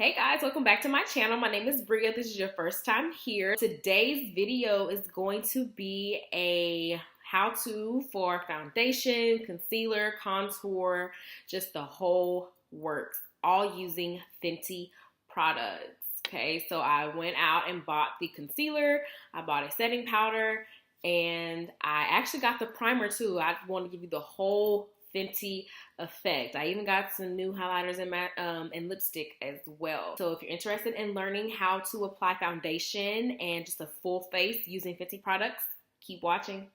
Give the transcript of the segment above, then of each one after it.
Hey guys, welcome back to my channel. My name is Bria. This is your first time here. Today's video is going to be a how-to for foundation, concealer, contour, just the whole works, all using Fenty products. Okay, so I went out and bought the concealer, I bought a setting powder, and I actually got the primer too. I want to give you the whole Fenty effect. I even got some new highlighters and lipstick as well. So if you're interested in learning how to apply foundation and just a full face using Fenty products, keep watching.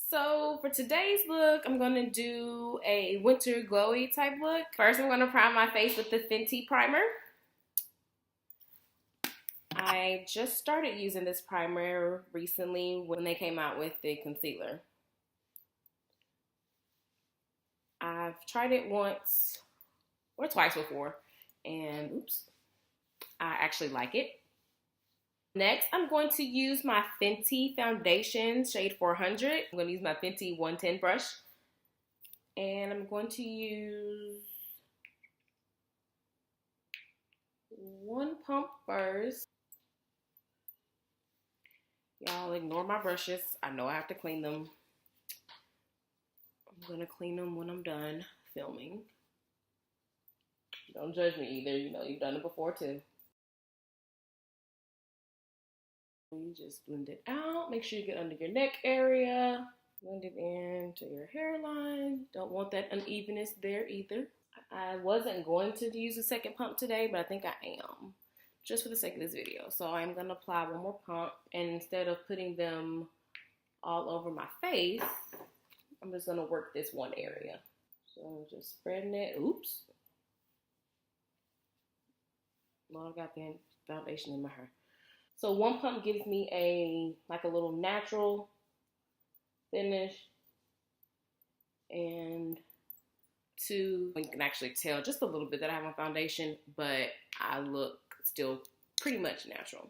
So for today's look, I'm going to do a winter glowy type look. First, I'm going to prime my face with the Fenty primer. I just started using this primer recently when they came out with the concealer. I've tried it once or twice before, and oops, I actually like it. Next, I'm going to use my Fenty foundation, shade 400. I'm going to use my Fenty 110 brush, and I'm going to use one pump first. Y'all ignore my brushes. I know I have to clean them. I'm going to clean them when I'm done filming. Don't judge me either. You know, you've done it before too. You just blend it out. Make sure you get under your neck area. Blend it into your hairline. Don't want that unevenness there either. I wasn't going to use a second pump today, but I think I am. Just for the sake of this video. So I'm going to apply one more pump. And instead of putting them all over my face, I'm just going to work this one area. So I'm just spreading it. Oops. Well, I got the foundation in my hair. So one pump gives me a little natural finish. And two, you can actually tell just a little bit that I have on foundation, but I look still pretty much natural.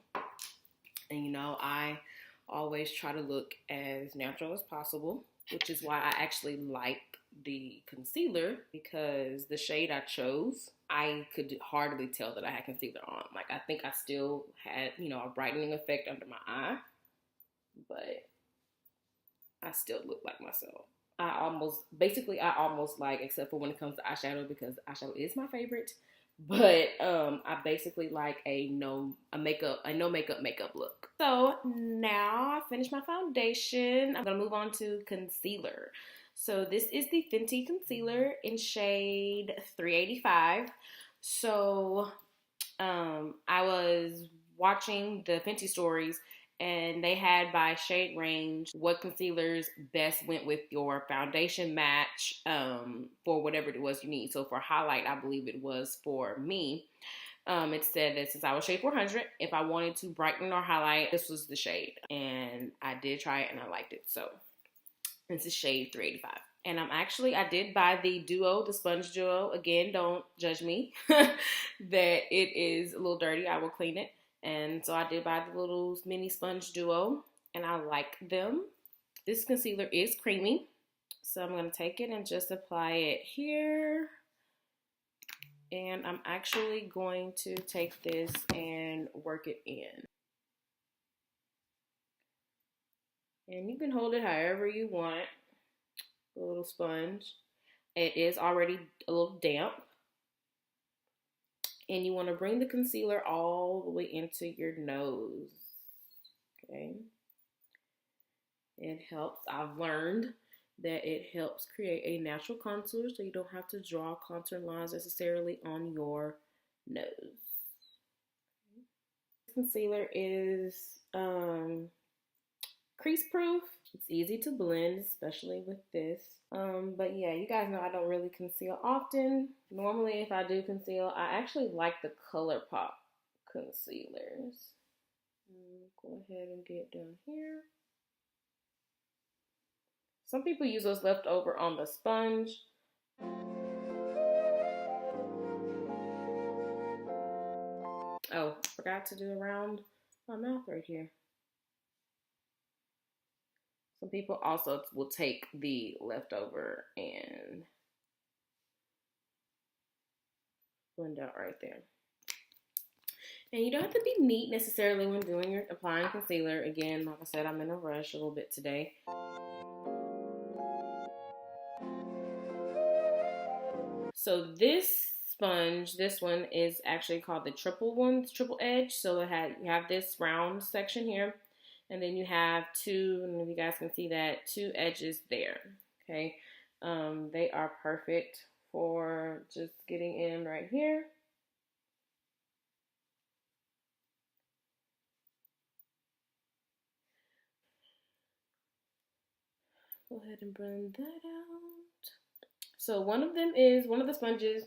And you know, I always try to look as natural as possible, which is why I actually like the concealer, because the shade I chose, I could hardly tell that I had concealer on. Like, I think I still had, you know, a brightening effect under my eye, but I still look like myself. I almost like, except for when it comes to eyeshadow, because eyeshadow is my favorite, but I basically like a no makeup look. So now I finished my foundation. I'm gonna move on to concealer. So this is the Fenty concealer in shade 385. So I was watching the Fenty stories, and they had by shade range what concealers best went with your foundation match for whatever it was you need. So for highlight, I believe it was for me. It said that since I was shade 400, if I wanted to brighten or highlight, this was the shade. And I did try it and I liked it. So this is shade 385. And I did buy the duo, the sponge duo. Again, don't judge me that it is a little dirty. I will clean it. And so I did buy the little mini sponge duo, and I like them. This concealer is creamy, so I'm going to take it and just apply it here. And I'm actually going to take this and work it in. And you can hold it however you want, a little sponge. It is already a little damp. And you want to bring the concealer all the way into your nose, okay? It helps. I've learned that it helps create a natural contour, so you don't have to draw contour lines necessarily on your nose. This concealer is crease proof. It's easy to blend, especially with this. But yeah, you guys know I don't really conceal often. Normally, if I do conceal, I actually like the ColourPop concealers. Go ahead and get down here. Some people use those left over on the sponge. Oh, forgot to do around my mouth right here. Some people also will take the leftover and blend out right there. And you don't have to be neat necessarily when doing your applying concealer. Again, like I said, I'm in a rush a little bit today. So this sponge, this one is actually called the triple edge. So you have this round section here, and then you have two, I don't know if you guys can see that, two edges there. Okay, they are perfect for just getting in right here. Go ahead and blend that out. So one of the sponges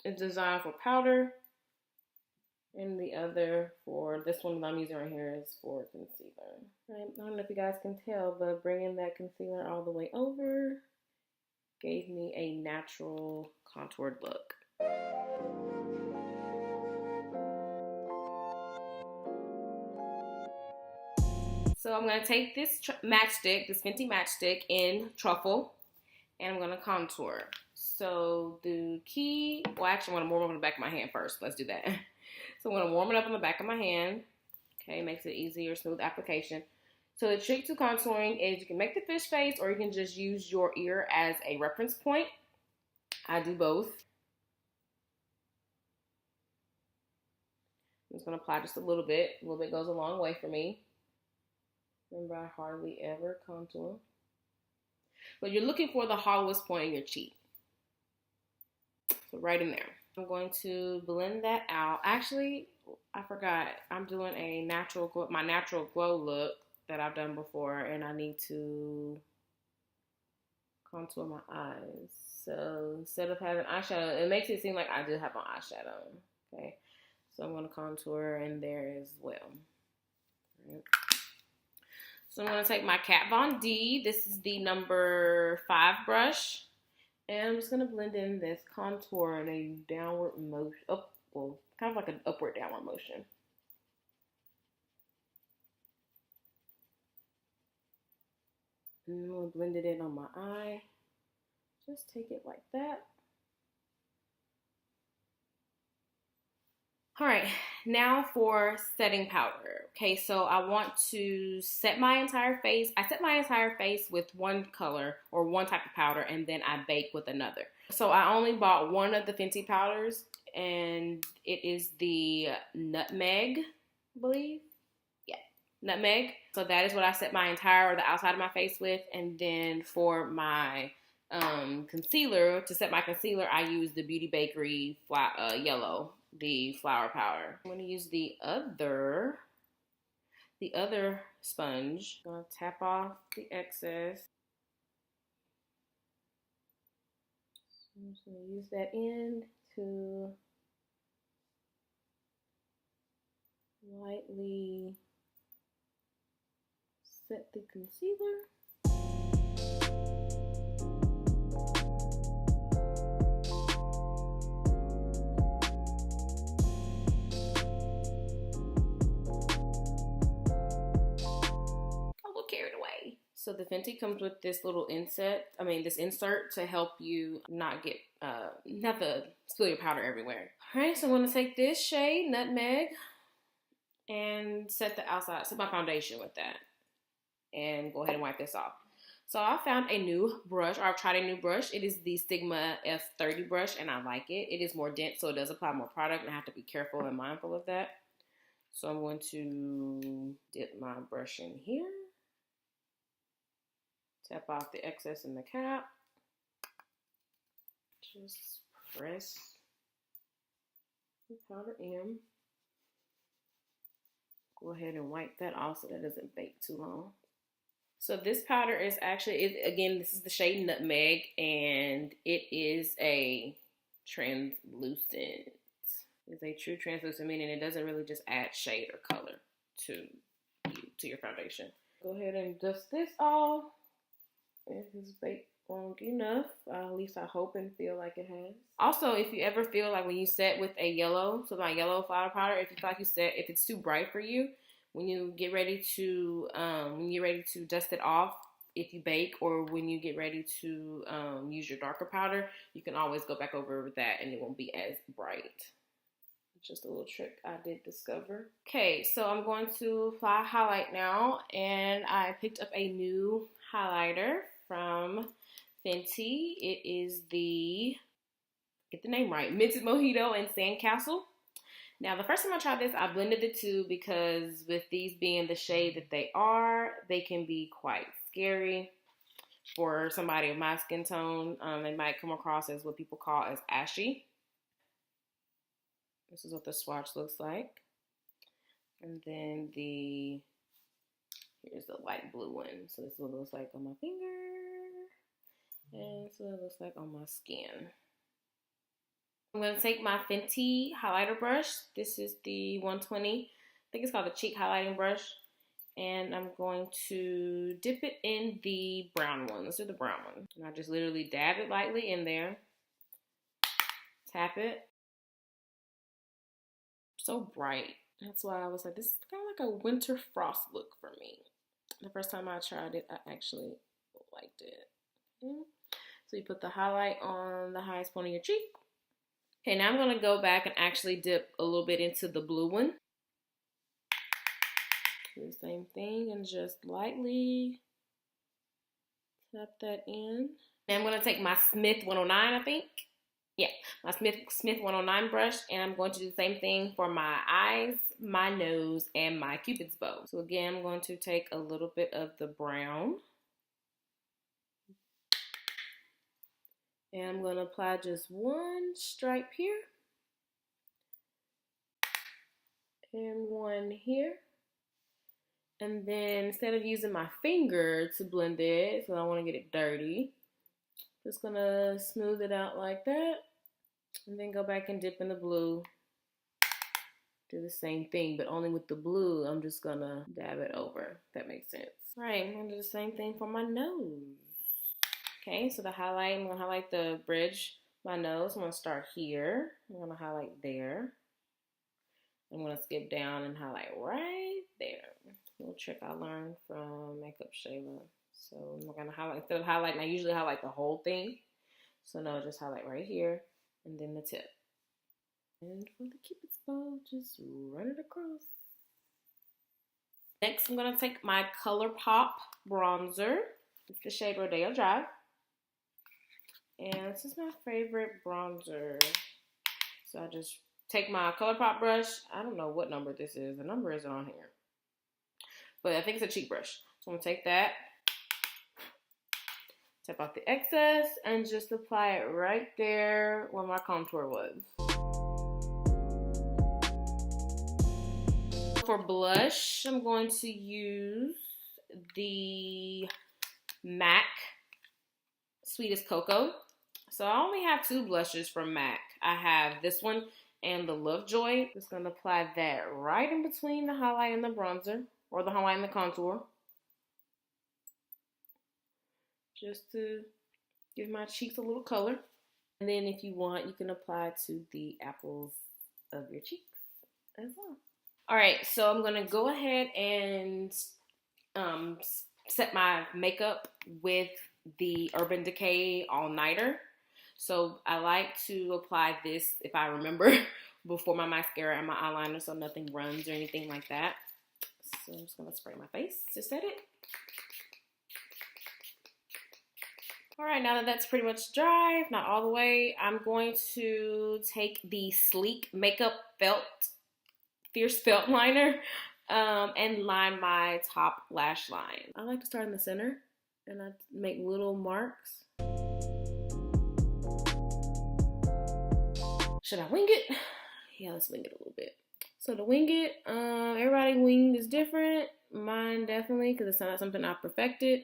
is designed for powder, and the other for this one that I'm using right here is for concealer. Right? I don't know if you guys can tell, but bringing that concealer all the way over gave me a natural contoured look. So I'm going to take this matchstick, this Fenty matchstick in Truffle, and I'm going to contour. So the key, well actually I want to warm up on the back of my hand first. Let's do that. So I'm going to warm it up on the back of my hand. Okay, makes it easier, smooth application. So the trick to contouring is you can make the fish face or you can just use your ear as a reference point. I do both. I'm just going to apply just a little bit. A little bit goes a long way for me. Remember, I hardly ever contour. But you're looking for the hollowest point in your cheek. So right in there. I'm going to blend that out. Actually, I forgot. I'm doing my natural glow look that I've done before, and I need to contour my eyes. So instead of having eyeshadow, it makes it seem like I do have on eyeshadow. Okay. So I'm going to contour in there as well. Right. So I'm going to take my Kat Von D. This is the number 5 brush. And I'm just going to blend in this contour in a downward motion. Kind of like an upward downward motion. And I'm going to blend it in on my eye. Just take it like that. All right, now for setting powder. Okay, so I want to set my entire face. I set my entire face with one color or one type of powder, and then I bake with another. So I only bought one of the Fenty powders, and it is the Nutmeg, I believe. Yeah, Nutmeg. So that is what I set my entire or the outside of my face with, and then for my concealer, to set my concealer, I use the Beauty Bakerie yellow, the flower powder. I'm going to use the other sponge. I'm going to tap off the excess. So I'm just going to use that end to lightly set the concealer. So the Fenty comes with this little insert to help you not to spill your powder everywhere. All right, so I'm gonna take this shade, Nutmeg, and set my foundation with that, and go ahead and wipe this off. So I found a new brush, or I've tried a new brush. It is the Sigma F30 brush, and I like it. It is more dense, so it does apply more product, and I have to be careful and mindful of that. So I'm going to dip my brush in here. Tap off the excess in the cap. Just press the powder in. Go ahead and wipe that off so that doesn't bake too long. So this powder is actually, again, this is the shade Nutmeg, and it is a translucent. It's a true translucent, meaning it doesn't really just add shade or color to your foundation. Go ahead and dust this off. It has baked long enough. At least I hope and feel like it has. Also, if you ever feel like when you set with a yellow, so my yellow flower powder, if you feel like if it's too bright for you, when you get ready to dust it off, if you bake, or when you get ready to use your darker powder, you can always go back over with that and it won't be as bright. Just a little trick I did discover. Okay, so I'm going to apply highlight now, and I picked up a new highlighter from Fenty. It is the, get the name right, Minted Mojito and Sandcastle. Now, the first time I tried this, I blended the two because with these being the shade that they are, they can be quite scary for somebody of my skin tone. They might come across as what people call as ashy. This is what the swatch looks like. And then here's the light blue one. So this is what it looks like on my finger. And this is what it looks like on my skin. I'm going to take my Fenty highlighter brush. This is the 120. I think it's called the cheek highlighting brush. And I'm going to dip it in the brown one. Let's do the brown one. And I just literally dab it lightly in there. Tap it. So bright. That's why I was like, this is kind of like a winter frost look for me. The first time I tried it, I actually liked it. Okay. So you put the highlight on the highest point of your cheek. Okay, now I'm going to go back and actually dip a little bit into the blue one. Do the same thing and just lightly tap that in. And I'm going to take my Smith 109, I think. Yeah, my Smith 109 brush, and I'm going to do the same thing for my eyes, my nose, and my Cupid's bow. So again, I'm going to take a little bit of the brown. And I'm going to apply just one stripe here. And one here. And then instead of using my finger to blend it, so I don't want to get it dirty, just gonna smooth it out like that, and then go back and dip in the blue. Do the same thing, but only with the blue, I'm just gonna dab it over, if that makes sense. All right, I'm gonna do the same thing for my nose. Okay, so the highlight, I'm gonna highlight the bridge, my nose. I'm gonna start here. I'm gonna highlight there. I'm gonna skip down and highlight right there. Little trick I learned from Makeup Shayla. So I'm gonna highlight, instead of highlighting, I usually highlight the whole thing. So no, just highlight right here and then the tip. And for the Cupid's bow, just run it across. Next, I'm gonna take my ColourPop bronzer. It's the shade Rodeo Drive. And this is my favorite bronzer. So I just take my ColourPop brush. I don't know what number this is. The number isn't on here. But I think it's a cheek brush. So I'm gonna take that, tap off the excess, and just apply it right there where my contour was. For blush, I'm going to use the MAC Sweetest Cocoa. So I only have two blushes from MAC. I have this one and the Lovejoy. Just gonna apply that right in between the highlight and the bronzer, or the highlight and the contour. Just to give my cheeks a little color. And then if you want, you can apply to the apples of your cheeks as well. All right, so I'm gonna go ahead and set my makeup with the Urban Decay All Nighter. So I like to apply this, if I remember, before my mascara and my eyeliner, so nothing runs or anything like that. So I'm just gonna spray my face to set it. All right, now that that's pretty much dry, if not all the way, I'm going to take the Sleek Makeup Fierce Felt Liner and line my top lash line. I like to start in the center and I make little marks. Should I wing it? Yeah, let's wing it a little bit. So to wing it, everybody wing is different. Mine definitely, because it's not something I perfected.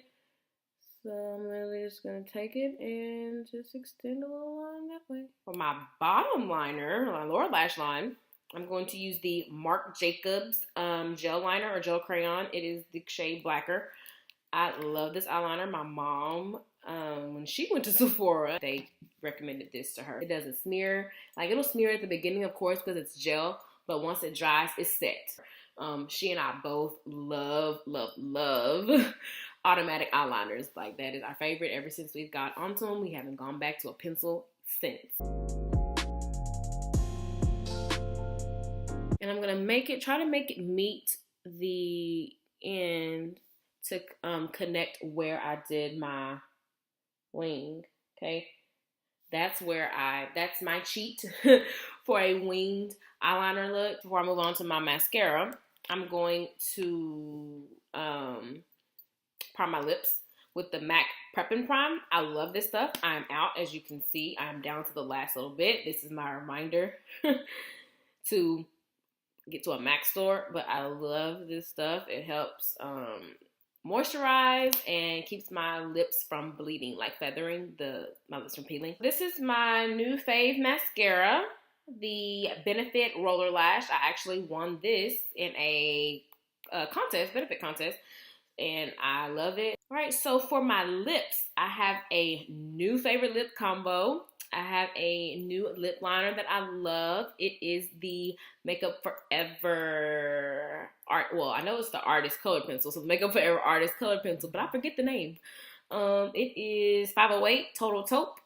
So I'm literally just going to take it and just extend a little line that way. For my bottom liner, my lower lash line, I'm going to use the Marc Jacobs gel liner or gel crayon. It is the shade Blacker. I love this eyeliner. My mom, when she went to Sephora, they recommended this to her. It doesn't smear. Like, it'll smear at the beginning, of course, because it's gel. But once it dries, it's set. She and I both love automatic eyeliners. Like, that is our favorite. Ever since we've got onto them, we haven't gone back to a pencil since. And I'm gonna try to make it meet the end to connect where I did my wing. Okay, that's my cheat for a winged eyeliner look. Before I move on to my mascara, I'm going to prime my lips with the MAC Prep and Prime. I love this stuff. I'm out, as you can see. I'm down to the last little bit. This is my reminder to get to a MAC store, but I love this stuff. It helps moisturize and keeps my lips from bleeding, like feathering my lips from peeling. This is my new fave mascara, the Benefit Roller Lash. I actually won this in a benefit contest, and I love it. All right, so for my lips, I have a new favorite lip combo. I have a new lip liner that I love. It is the Makeup Forever I know it's the Artist Color Pencil, so Makeup Forever Artist Color Pencil, but I forget the name. It is 508 Total Taupe.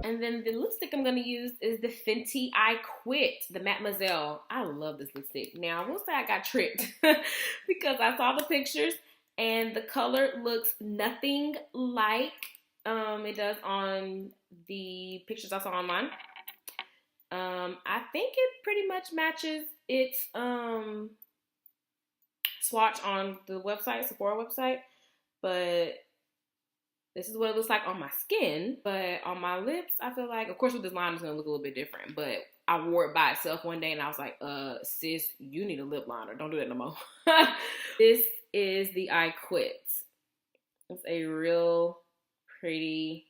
And then the lipstick I'm going to use is the Fenty I Quit, the Mattemoiselle. I love this lipstick. Now, I will say I got tricked because I saw the pictures and the color looks nothing like it does on the pictures I saw online. I think it pretty much matches its swatch on the website, Sephora website, but this is what it looks like on my skin. But on my lips, I feel like, of course with this liner it's gonna look a little bit different, but I wore it by itself one day and I was like, sis, you need a lip liner. Don't do that no more. This is the I Quit. It's a real pretty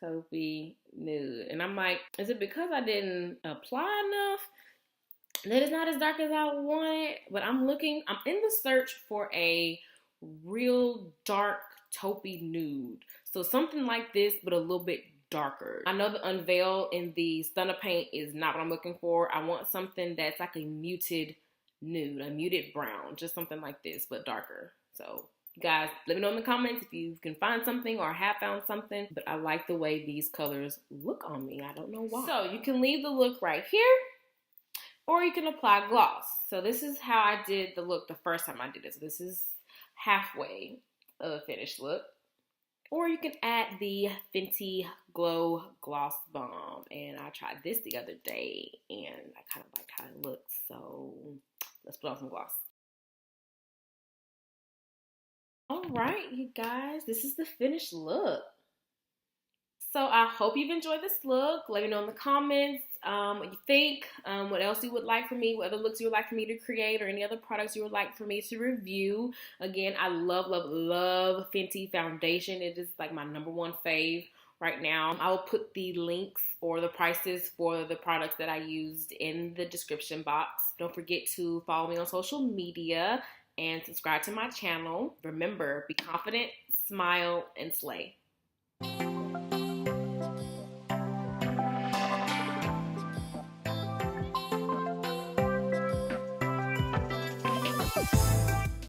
taupey nude. And I'm like, is it because I didn't apply enough that it's not as dark as I wanted? But I'm in the search for a real dark taupey nude. So something like this, but a little bit darker. I know the Unveil in the Stunner Paint is not what I'm looking for. I want something that's like a muted nude, a muted brown, just something like this, but darker. So you guys, let me know in the comments if you can find something or have found something, but I like the way these colors look on me. I don't know why. So you can leave the look right here, or you can apply gloss. So this is how I did the look the first time I did it. So this is halfway of a finished look. Or you can add the Fenty Glow Gloss Bomb. And I tried this the other day and I kind of liked how it looks. So let's put on some gloss. Alright, you guys, this is the finished look. So I hope you've enjoyed this look. Let me know in the comments what you think, what else you would like for me, what other looks you would like for me to create, or any other products you would like for me to review. Again, I love, love, love Fenty foundation. It is like my #1 fave right now. I will put the links or the prices for the products that I used in the description box. Don't forget to follow me on social media and subscribe to my channel. Remember, be confident, smile, and slay.